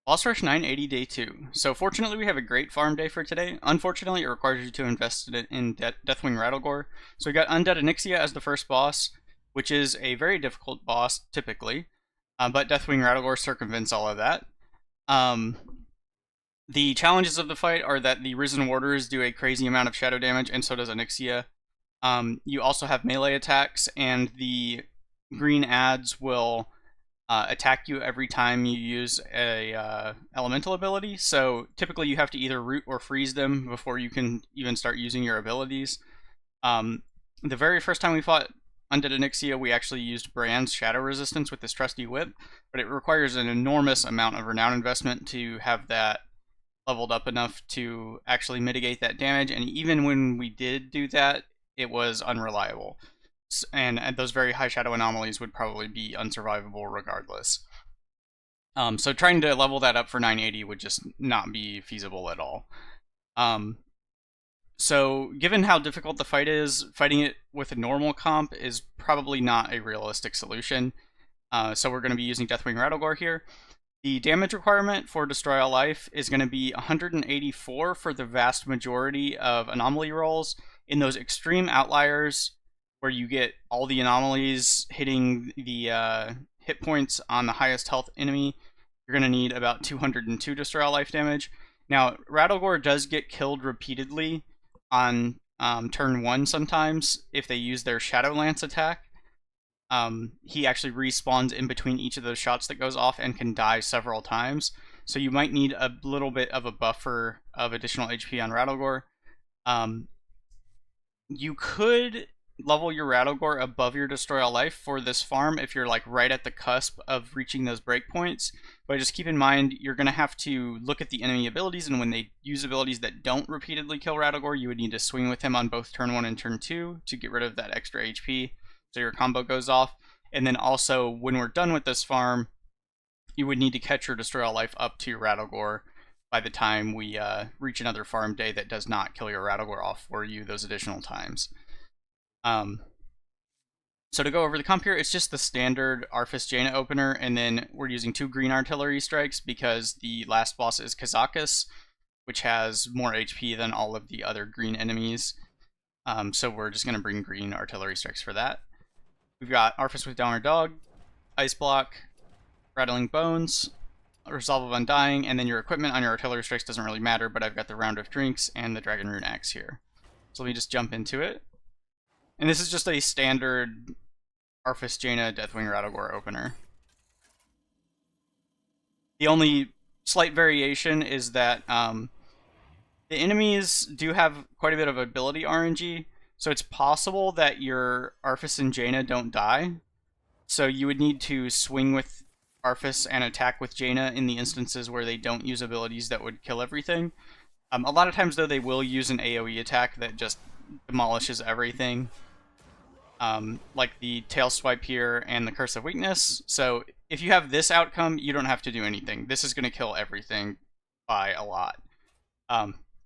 Boss Rush 980 Day 2. So fortunately we have a great farm day for today. Unfortunately it requires you to invest in Deathwing Rattlegore. So we got Undead Onyxia as the first boss, which is a very difficult boss typically, but Deathwing Rattlegore circumvents all of that. The challenges of the fight are that the Risen Warders do a crazy amount of shadow damage, and so does Onyxia. You also have melee attacks, and the green ads will attack you every time you use a elemental ability. So typically you have to either root or freeze them before you can even start using your abilities. The very first time we fought Undead Onyxia, we actually used Brand's Shadow Resistance with this trusty whip, but it requires an enormous amount of renown investment to have that leveled up enough to actually mitigate that damage, and even when we did do that, it was unreliable. And those very high shadow anomalies would probably be unsurvivable regardless. So trying to level that up for 980 would just not be feasible at all. So given how difficult the fight is, fighting it with a normal comp is probably not a realistic solution. So we're going to be using Deathwing Rattlegore here. The damage requirement for Destroy All Life is going to be 184 for the vast majority of anomaly rolls. In those extreme outliers where you get all the anomalies hitting the hit points on the highest health enemy, you're going to need about 202 Destroy All Life damage. Now, Rattlegore does get killed repeatedly on turn 1 sometimes if they use their Shadow Lance attack. He actually respawns in between each of those shots that goes off and can die several times. So you might need a little bit of a buffer of additional HP on Rattlegore. You could level your Rattlegore above your Destroy All Life for this farm if you're like right at the cusp of reaching those breakpoints. But just keep in mind, you're going to have to look at the enemy abilities, and when they use abilities that don't repeatedly kill Rattlegore, you would need to swing with him on both turn 1 and turn 2 to get rid of that extra HP. So your combo goes off. And then also, when we're done with this farm, you would need to catch your Destroy All Life up to your Rattlegore by the time we reach another farm day that does not kill your Rattlegore off for you those additional times. So to go over the comp here, it's just the standard Arthas Jaina opener, and then we're using 2 green artillery strikes because the last boss is Kazakus, which has more HP than all of the other green enemies. So we're just going to bring green artillery strikes for that. We've got Arthas with Downward Dog, Ice Block, Rattling Bones, Resolve of Undying, and then your equipment on your artillery strikes doesn't really matter, but I've got the Round of Drinks and the Dragon Rune Axe here. So let me just jump into it. And this is just a standard Arthas Jaina Deathwing Rattlegore opener. The only slight variation is that the enemies do have quite a bit of ability RNG, so it's possible that your Arthas and Jaina don't die. So you would need to swing with Arthas and attack with Jaina in the instances where they don't use abilities that would kill everything. A lot of times, though, they will use an AoE attack that just demolishes everything. Like the Tail Swipe here and the Curse of Weakness. So if you have this outcome, you don't have to do anything. This is going to kill everything by a lot.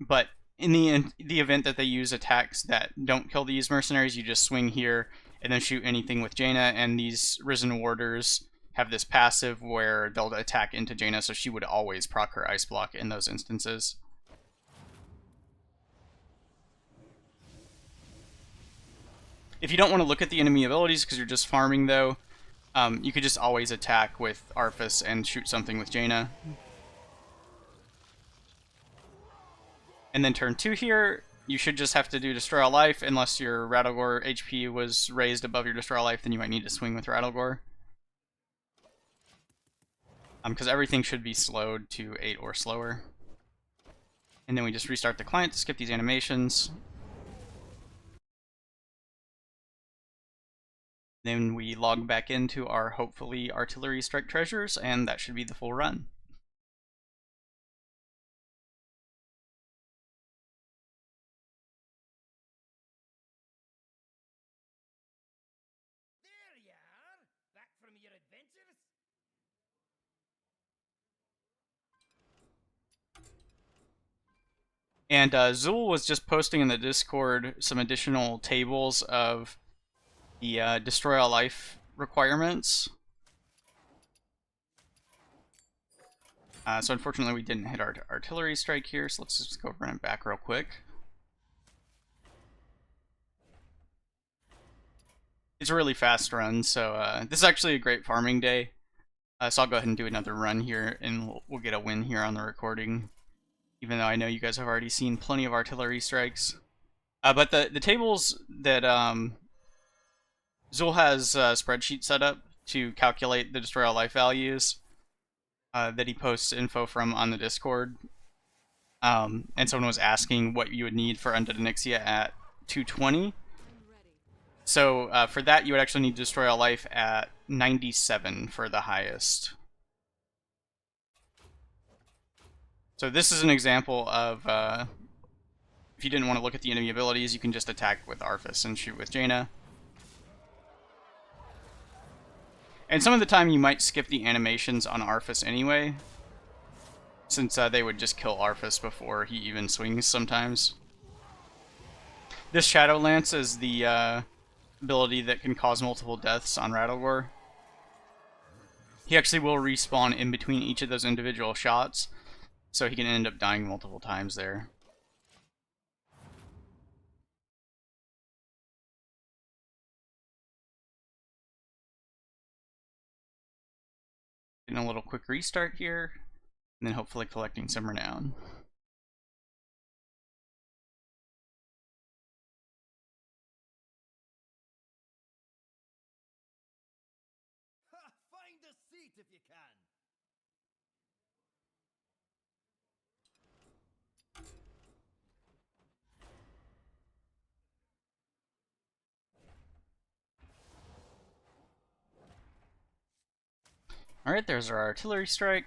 But in the event that they use attacks that don't kill these mercenaries, you just swing here and then shoot anything with Jaina, and these Risen Warders have this passive where they'll attack into Jaina, so she would always proc her Ice Block in those instances. If you don't want to look at the enemy abilities because you're just farming, though, you could just always attack with Arthas and shoot something with Jaina. And then turn 2 here, you should just have to do Destroy All Life, unless your Rattlegore HP was raised above your Destroy All Life, then you might need to swing with Rattlegore. Because everything should be slowed to 8 or slower. And then we just restart the client to skip these animations. Then we log back into our, hopefully, artillery strike treasures, and that should be the full run. There you are! Back from your adventures? And Zul was just posting in the Discord some additional tables of the Destroy All Life requirements. So unfortunately we didn't hit our artillery strike here, so let's just go run it back real quick. It's a really fast run, so this is actually a great farming day. So I'll go ahead and do another run here, and we'll get a win here on the recording. Even though I know you guys have already seen plenty of artillery strikes. But the tables that Zul has a spreadsheet set up to calculate the destroy all life values that he posts info from on the Discord. And someone was asking what you would need for Undead Onyxia at 220. So for that, you would actually need to destroy all life at 97 for the highest. So this is an example of, if you didn't want to look at the enemy abilities, you can just attack with Arthas and shoot with Jaina. And some of the time you might skip the animations on Arthas anyway, since they would just kill Arthas before he even swings sometimes. This Shadow Lance is the ability that can cause multiple deaths on Rattlegore. He actually will respawn in between each of those individual shots, so he can end up dying multiple times there. Getting a little quick restart here, and then hopefully collecting some renown. Find a seat if you can. Alright, there's our artillery strike.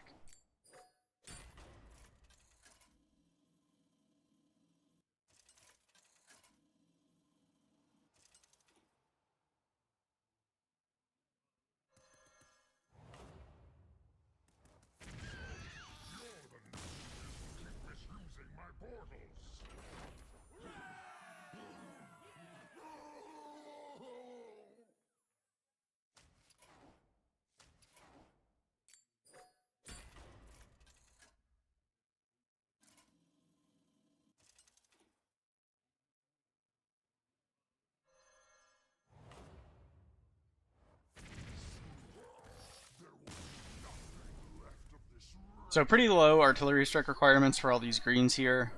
So pretty low artillery strike requirements for all these greens here.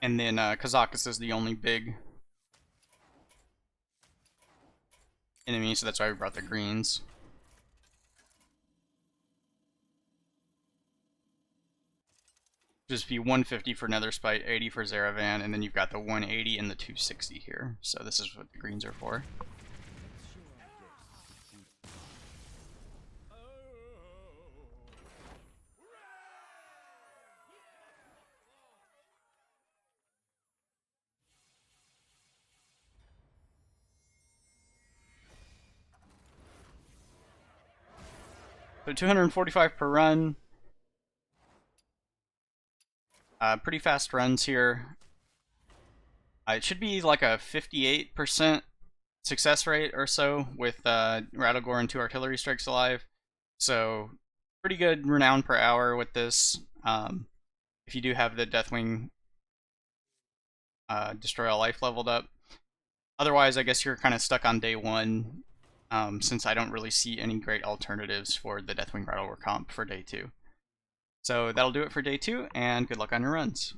And then Kazakus is the only big enemy, so that's why we brought the greens. Just be 150 for Netherspite, 80 for Xaravan, and then you've got the 180 and the 260 here. So this is what the greens are for. So 245 per run. Pretty fast runs here. It should be like a 58% success rate or so with Rattlegore and 2 artillery strikes alive. So pretty good renown per hour with this. If you do have the Deathwing Destroy All Life leveled up. Otherwise, I guess you're kind of stuck on day 1, since I don't really see any great alternatives for the Deathwing Rattlegore comp for day 2. So that'll do it for day 2, and good luck on your runs.